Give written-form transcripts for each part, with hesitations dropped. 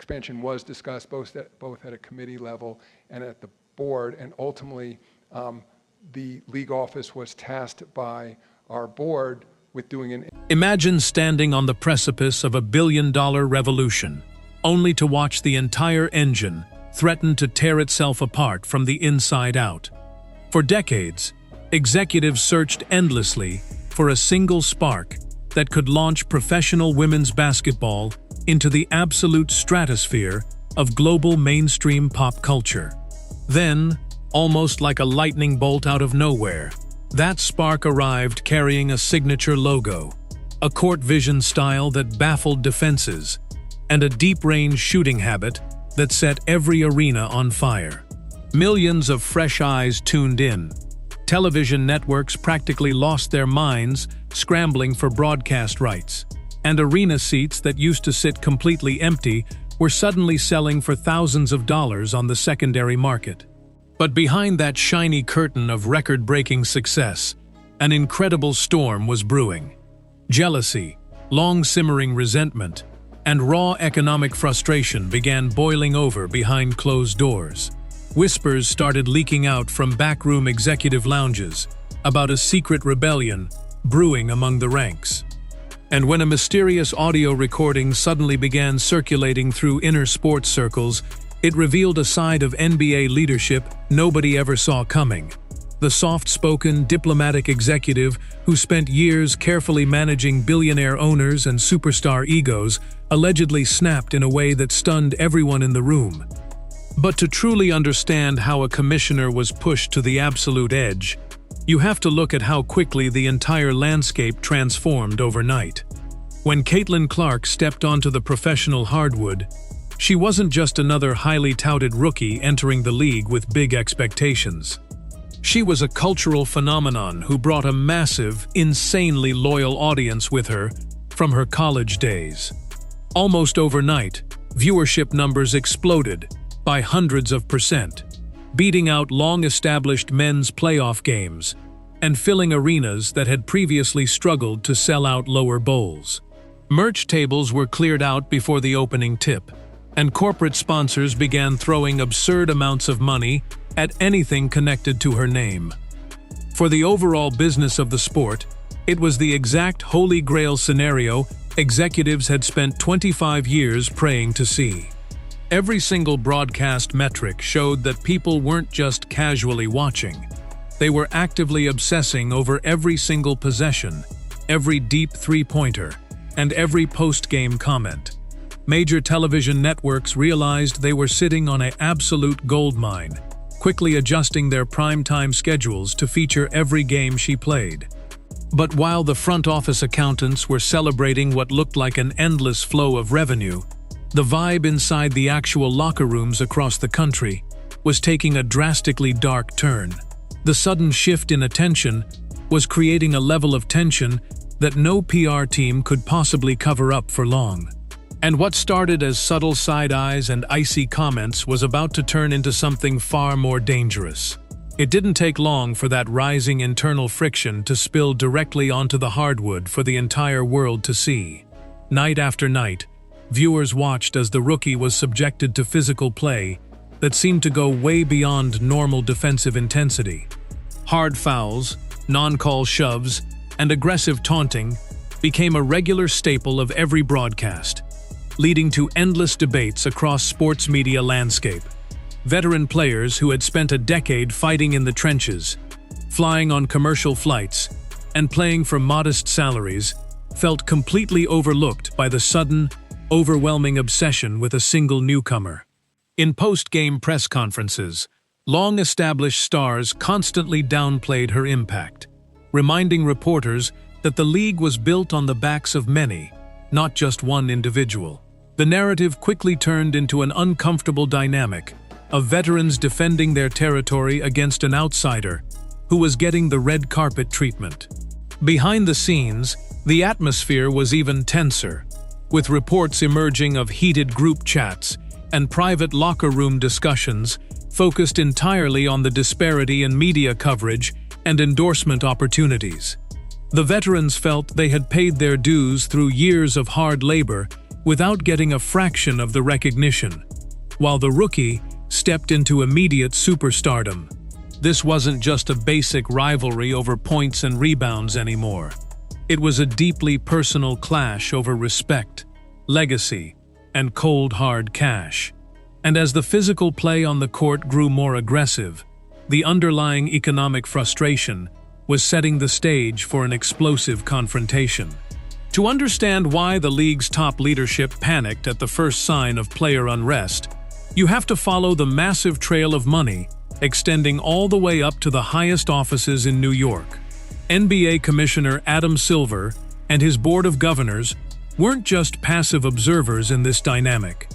expansion was discussed both at a committee level and at the board, and ultimately the league office was tasked by our board with doing an... Imagine standing on the precipice of $1 billion revolution, only to watch the entire engine threaten to tear itself apart from the inside out. For decades, executives searched endlessly for a single spark that could launch professional women's basketball into the absolute stratosphere of global mainstream pop culture. Then, almost like a lightning bolt out of nowhere, that spark arrived carrying a signature logo, a court vision style that baffled defenses, and a deep-range shooting habit that set every arena on fire. Millions of fresh eyes tuned in. Television networks practically lost their minds scrambling for broadcast rights, and arena seats that used to sit completely empty were suddenly selling for thousands of dollars on the secondary market. But behind that shiny curtain of record-breaking success, an incredible storm was brewing. Jealousy, long-simmering resentment, and raw economic frustration began boiling over behind closed doors. Whispers started leaking out from backroom executive lounges about a secret rebellion brewing among the ranks. And when a mysterious audio recording suddenly began circulating through inner sports circles, it revealed a side of NBA leadership nobody ever saw coming. The soft-spoken, diplomatic executive who spent years carefully managing billionaire owners and superstar egos allegedly snapped in a way that stunned everyone in the room. But to truly understand how a commissioner was pushed to the absolute edge, you have to look at how quickly the entire landscape transformed overnight. When Caitlin Clark stepped onto the professional hardwood, she wasn't just another highly touted rookie entering the league with big expectations. She was a cultural phenomenon who brought a massive, insanely loyal audience with her from her college days. Almost overnight, viewership numbers exploded by hundreds of %, beating out long-established men's playoff games and filling arenas that had previously struggled to sell out lower bowls. Merch tables were cleared out before the opening tip, and corporate sponsors began throwing absurd amounts of money at anything connected to her name. For the overall business of the sport, it was the exact holy grail scenario executives had spent 25 years praying to see. Every single broadcast metric showed that people weren't just casually watching. They were actively obsessing over every single possession, every deep three-pointer, and every post-game comment. Major television networks realized they were sitting on an absolute goldmine, quickly adjusting their primetime schedules to feature every game she played. But while the front office accountants were celebrating what looked like an endless flow of revenue, the vibe inside the actual locker rooms across the country was taking a drastically dark turn. The sudden shift in attention was creating a level of tension that no PR team could possibly cover up for long. And what started as subtle side eyes and icy comments was about to turn into something far more dangerous. It didn't take long for that rising internal friction to spill directly onto the hardwood for the entire world to see. Night after night, viewers watched as the rookie was subjected to physical play that seemed to go way beyond normal defensive intensity. Hard fouls, non-call shoves, and aggressive taunting became a regular staple of every broadcast, leading to endless debates across sports media landscape. Veteran players who had spent a decade fighting in the trenches, flying on commercial flights, and playing for modest salaries felt completely overlooked by the sudden, overwhelming obsession with a single newcomer. In post-game press conferences, long-established stars constantly downplayed her impact, reminding reporters that the league was built on the backs of many, not just one individual. The narrative quickly turned into an uncomfortable dynamic of veterans defending their territory against an outsider who was getting the red carpet treatment. Behind the scenes, the atmosphere was even tenser, with reports emerging of heated group chats and private locker room discussions focused entirely on the disparity in media coverage and endorsement opportunities. The veterans felt they had paid their dues through years of hard labor without getting a fraction of the recognition, while the rookie stepped into immediate superstardom. This wasn't just a basic rivalry over points and rebounds anymore. It was a deeply personal clash over respect, legacy, and cold hard cash. And as the physical play on the court grew more aggressive, the underlying economic frustration was setting the stage for an explosive confrontation. To understand why the league's top leadership panicked at the first sign of player unrest, you have to follow the massive trail of money extending all the way up to the highest offices in New York. NBA Commissioner Adam Silver and his board of governors weren't just passive observers in this dynamic.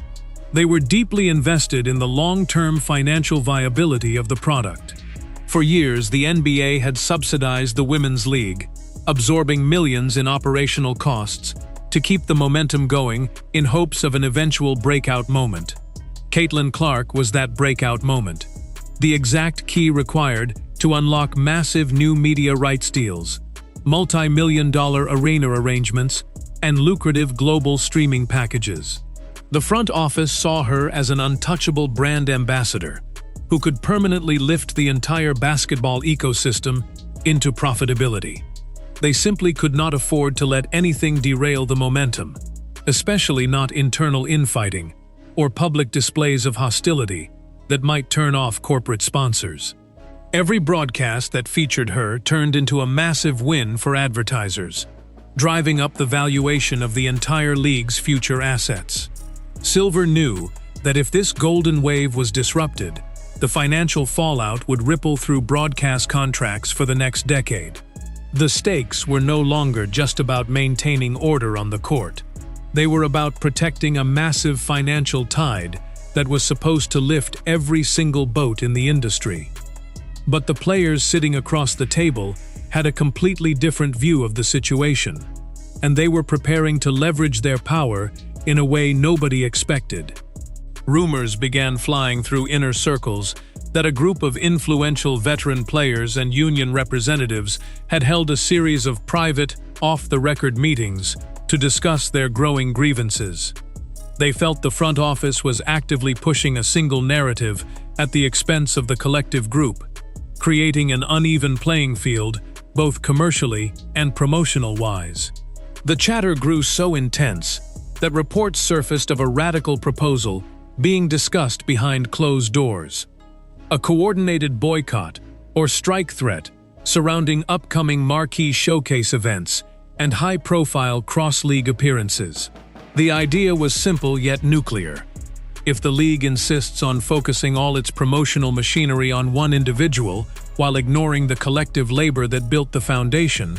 They were deeply invested in the long-term financial viability of the product. For years, the NBA had subsidized the Women's League, absorbing millions in operational costs to keep the momentum going in hopes of an eventual breakout moment. Caitlin Clark was that breakout moment, the exact key required to unlock massive new media rights deals, multi-million-dollar arena arrangements, and lucrative global streaming packages. The front office saw her as an untouchable brand ambassador who could permanently lift the entire basketball ecosystem into profitability. They simply could not afford to let anything derail the momentum, especially not internal infighting or public displays of hostility that might turn off corporate sponsors. Every broadcast that featured her turned into a massive win for advertisers, driving up the valuation of the entire league's future assets. Silver knew that if this golden wave was disrupted, the financial fallout would ripple through broadcast contracts for the next decade. The stakes were no longer just about maintaining order on the court. They were about protecting a massive financial tide that was supposed to lift every single boat in the industry. But the players sitting across the table had a completely different view of the situation, and they were preparing to leverage their power in a way nobody expected. Rumors began flying through inner circles that a group of influential veteran players and union representatives had held a series of private, off-the-record meetings to discuss their growing grievances. They felt the front office was actively pushing a single narrative at the expense of the collective group, creating an uneven playing field, both commercially and promotional-wise. The chatter grew so intense that reports surfaced of a radical proposal being discussed behind closed doors. A coordinated boycott or strike threat surrounding upcoming marquee showcase events and high-profile cross-league appearances. The idea was simple yet nuclear. If the league insists on focusing all its promotional machinery on one individual while ignoring the collective labor that built the foundation,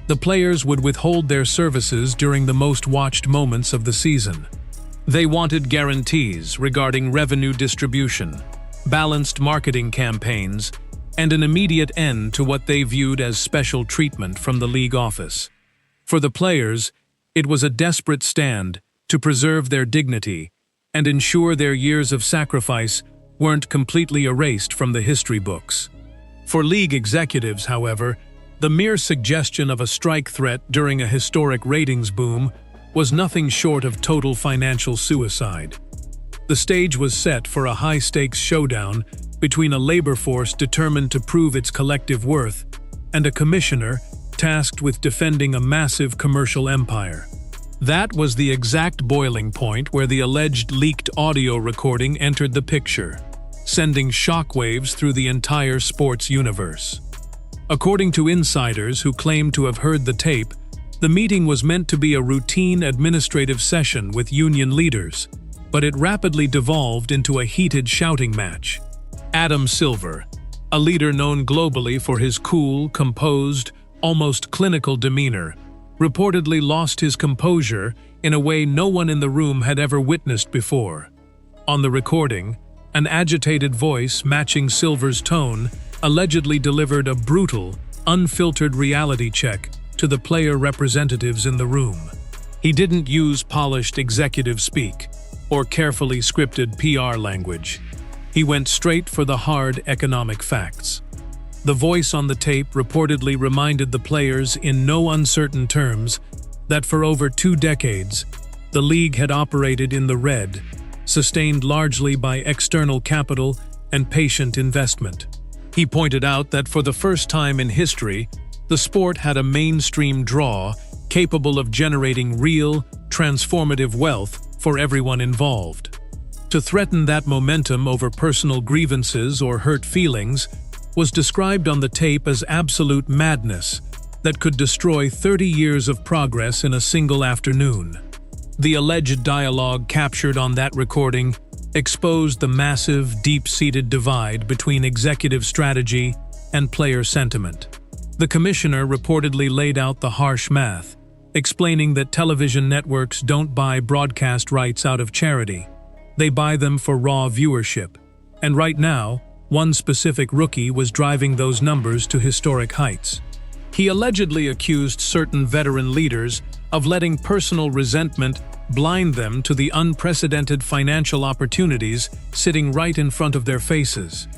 the players would withhold their services during the most watched moments of the season. They wanted guarantees regarding revenue distribution, balanced marketing campaigns, and an immediate end to what they viewed as special treatment from the league office. For the players, it was a desperate stand to preserve their dignity and ensure their years of sacrifice weren't completely erased from the history books. For league executives, however, the mere suggestion of a strike threat during a historic ratings boom was nothing short of total financial suicide. The stage was set for a high-stakes showdown between a labor force determined to prove its collective worth and a commissioner tasked with defending a massive commercial empire. That was the exact boiling point where the alleged leaked audio recording entered the picture, sending shockwaves through the entire sports universe. According to insiders who claimed to have heard the tape, the meeting was meant to be a routine administrative session with union leaders, but it rapidly devolved into a heated shouting match. Adam Silver, a leader known globally for his cool, composed, almost clinical demeanor, reportedly lost his composure in a way no one in the room had ever witnessed before. On the recording, an agitated voice matching Silver's tone allegedly delivered a brutal, unfiltered reality check to the player representatives in the room. He didn't use polished executive speak or carefully scripted PR language. He went straight for the hard economic facts. The voice on the tape reportedly reminded the players in no uncertain terms that for over 2 decades, the league had operated in the red, sustained largely by external capital and patient investment. He pointed out that for the first time in history, the sport had a mainstream draw capable of generating real, transformative wealth for everyone involved. To threaten that momentum over personal grievances or hurt feelings was described on the tape as absolute madness that could destroy 30 years of progress in a single afternoon. The alleged dialogue captured on that recording exposed the massive, deep-seated divide between executive strategy and player sentiment. The commissioner reportedly laid out the harsh math, explaining that television networks don't buy broadcast rights out of charity. They buy them for raw viewership. And right now, one specific rookie was driving those numbers to historic heights. He allegedly accused certain veteran leaders of letting personal resentment blind them to the unprecedented financial opportunities sitting right in front of their faces.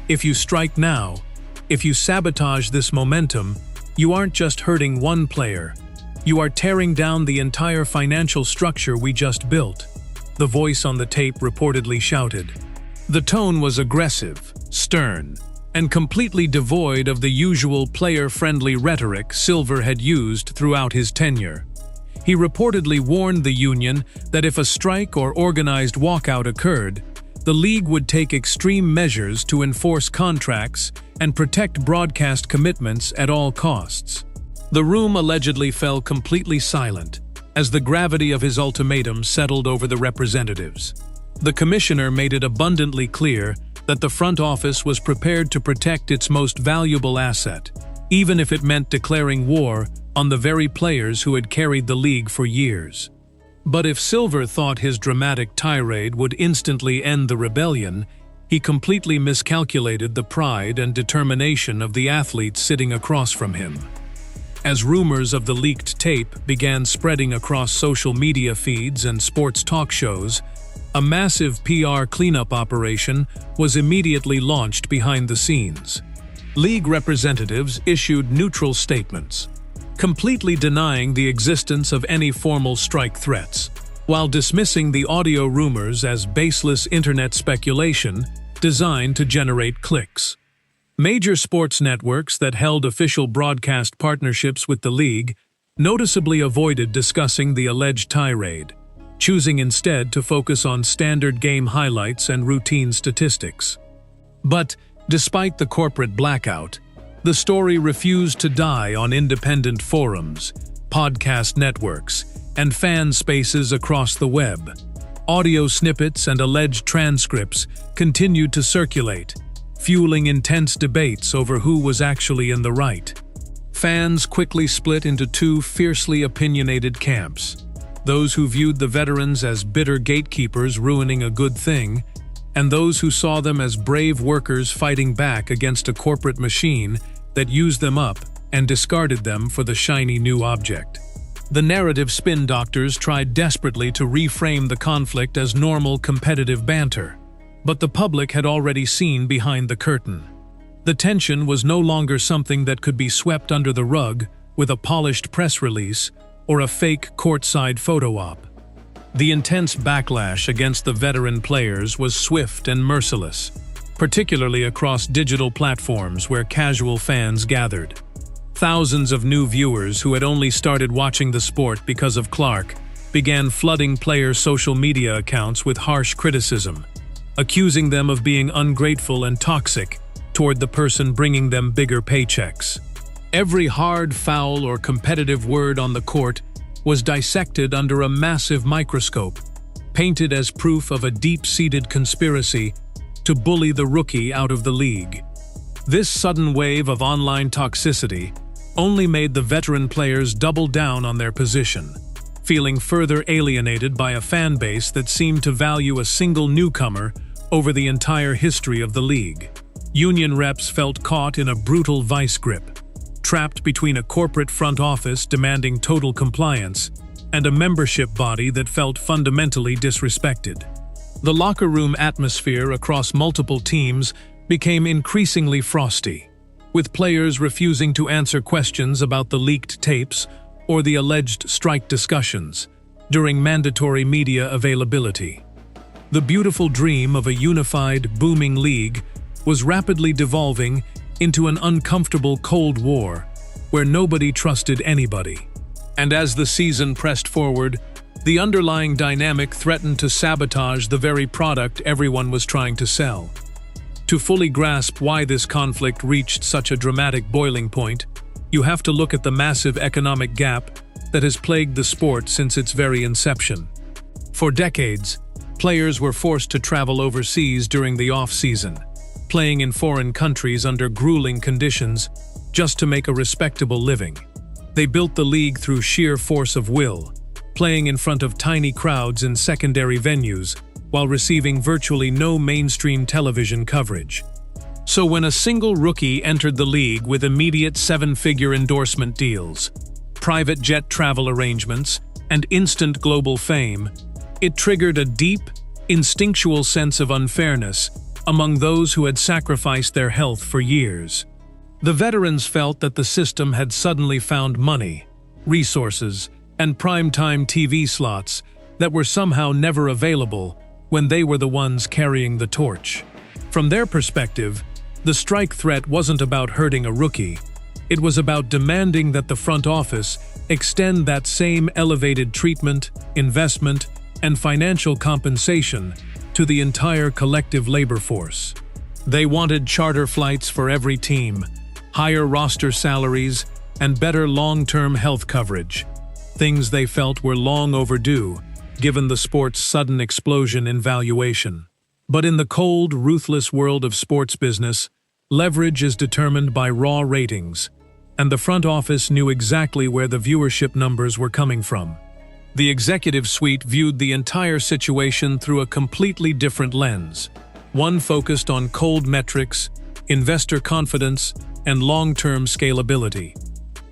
If you strike now, if you sabotage this momentum, you aren't just hurting one player. You are tearing down the entire financial structure we just built, the voice on the tape reportedly shouted. The tone was aggressive, stern, and completely devoid of the usual player-friendly rhetoric Silver had used throughout his tenure. He reportedly warned the union that if a strike or organized walkout occurred, the league would take extreme measures to enforce contracts and protect broadcast commitments at all costs. The room allegedly fell completely silent as the gravity of his ultimatum settled over the representatives. The commissioner made it abundantly clear that the front office was prepared to protect its most valuable asset, even if it meant declaring war on the very players who had carried the league for years. But if Silver thought his dramatic tirade would instantly end the rebellion, he completely miscalculated the pride and determination of the athletes sitting across from him. As rumors of the leaked tape began spreading across social media feeds and sports talk shows, a massive PR cleanup operation was immediately launched behind the scenes. League representatives issued neutral statements, completely denying the existence of any formal strike threats, while dismissing the audio rumors as baseless internet speculation designed to generate clicks. Major sports networks that held official broadcast partnerships with the league noticeably avoided discussing the alleged tirade, choosing instead to focus on standard game highlights and routine statistics. But, despite the corporate blackout, the story refused to die on independent forums, podcast networks, and fan spaces across the web. Audio snippets and alleged transcripts continued to circulate, fueling intense debates over who was actually in the right. Fans quickly split into two fiercely opinionated camps: those who viewed the veterans as bitter gatekeepers ruining a good thing, and those who saw them as brave workers fighting back against a corporate machine that used them up and discarded them for the shiny new object. The narrative spin doctors tried desperately to reframe the conflict as normal competitive banter, but the public had already seen behind the curtain. The tension was no longer something that could be swept under the rug with a polished press release or a fake courtside photo op. The intense backlash against the veteran players was swift and merciless, particularly across digital platforms where casual fans gathered. Thousands of new viewers who had only started watching the sport because of Clark began flooding players' social media accounts with harsh criticism, accusing them of being ungrateful and toxic toward the person bringing them bigger paychecks. Every hard foul or competitive word on the court was dissected under a massive microscope, painted as proof of a deep-seated conspiracy to bully the rookie out of the league. This sudden wave of online toxicity only made the veteran players double down on their position, feeling further alienated by a fan base that seemed to value a single newcomer over the entire history of the league. Union reps felt caught in a brutal vice grip, trapped between a corporate front office demanding total compliance and a membership body that felt fundamentally disrespected. The locker room atmosphere across multiple teams became increasingly frosty, with players refusing to answer questions about the leaked tapes or the alleged strike discussions, during mandatory media availability. The beautiful dream of a unified, booming league was rapidly devolving into an uncomfortable Cold War where nobody trusted anybody. And as the season pressed forward, the underlying dynamic threatened to sabotage the very product everyone was trying to sell. To fully grasp why this conflict reached such a dramatic boiling point, you have to look at the massive economic gap that has plagued the sport since its very inception. For decades, players were forced to travel overseas during the off-season, playing in foreign countries under grueling conditions just to make a respectable living. They built the league through sheer force of will, playing in front of tiny crowds in secondary venues while receiving virtually no mainstream television coverage. So when a single rookie entered the league with immediate seven-figure endorsement deals, private jet travel arrangements, and instant global fame, it triggered a deep, instinctual sense of unfairness among those who had sacrificed their health for years. The veterans felt that the system had suddenly found money, resources, and prime-time TV slots that were somehow never available when they were the ones carrying the torch. From their perspective, the strike threat wasn't about hurting a rookie. It was about demanding that the front office extend that same elevated treatment, investment, and financial compensation to the entire collective labor force. They wanted charter flights for every team, higher roster salaries, and better long-term health coverage, things they felt were long overdue, given the sport's sudden explosion in valuation. But in the cold, ruthless world of sports business, leverage is determined by raw ratings, and the front office knew exactly where the viewership numbers were coming from. The executive suite viewed the entire situation through a completely different lens, one focused on cold metrics, investor confidence, and long-term scalability.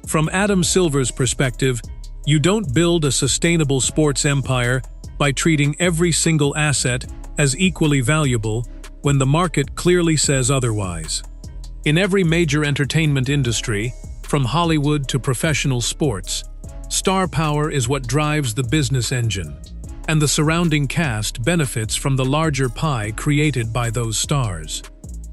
From Adam Silver's perspective, you don't build a sustainable sports empire by treating every single asset as equally valuable when the market clearly says otherwise. In every major entertainment industry, from Hollywood to professional sports, star power is what drives the business engine, and the surrounding cast benefits from the larger pie created by those stars.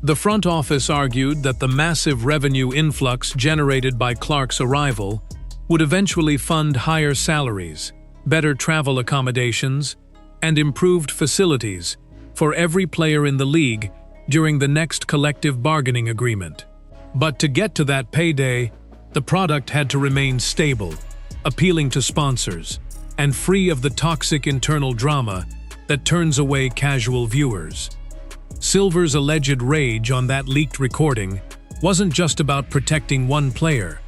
The front office argued that the massive revenue influx generated by Clark's arrival would eventually fund higher salaries, better travel accommodations, and improved facilities for every player in the league during the next collective bargaining agreement. But to get to that payday, the product had to remain stable, appealing to sponsors, and free of the toxic internal drama that turns away casual viewers. Silver's alleged rage on that leaked recording wasn't just about protecting one player.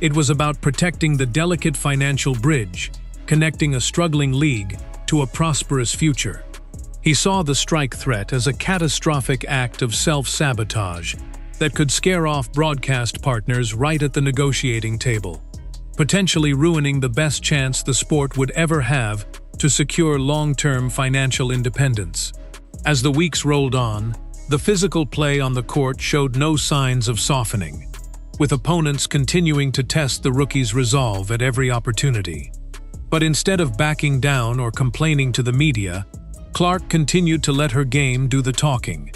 It was about protecting the delicate financial bridge, connecting a struggling league to a prosperous future. He saw the strike threat as a catastrophic act of self-sabotage that could scare off broadcast partners right at the negotiating table, potentially ruining the best chance the sport would ever have to secure long-term financial independence. As the weeks rolled on, the physical play on the court showed no signs of softening, with opponents continuing to test the rookie's resolve at every opportunity. But instead of backing down or complaining to the media, Clark continued to let her game do the talking,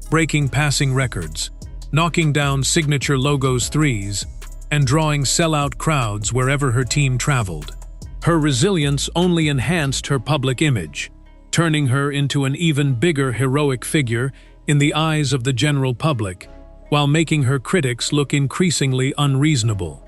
breaking passing records, knocking down signature logos threes, and drawing sellout crowds wherever her team traveled. Her resilience only enhanced her public image, turning her into an even bigger heroic figure in the eyes of the general public, while making her critics look increasingly unreasonable.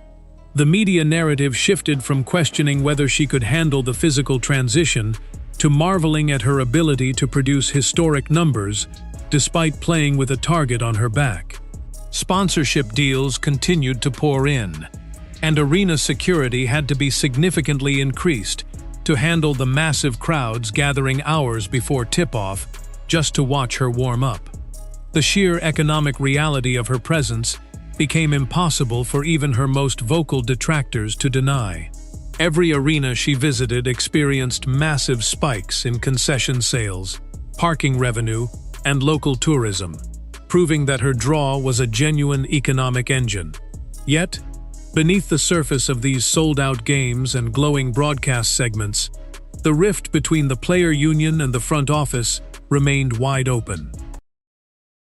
The media narrative shifted from questioning whether she could handle the physical transition to marveling at her ability to produce historic numbers despite playing with a target on her back. Sponsorship deals continued to pour in, and arena security had to be significantly increased to handle the massive crowds gathering hours before tip-off just to watch her warm up. The sheer economic reality of her presence became impossible for even her most vocal detractors to deny. Every arena she visited experienced massive spikes in concession sales, parking revenue, and local tourism, proving that her draw was a genuine economic engine. Yet, beneath the surface of these sold-out games and glowing broadcast segments, The rift between the player union and the front office remained wide open.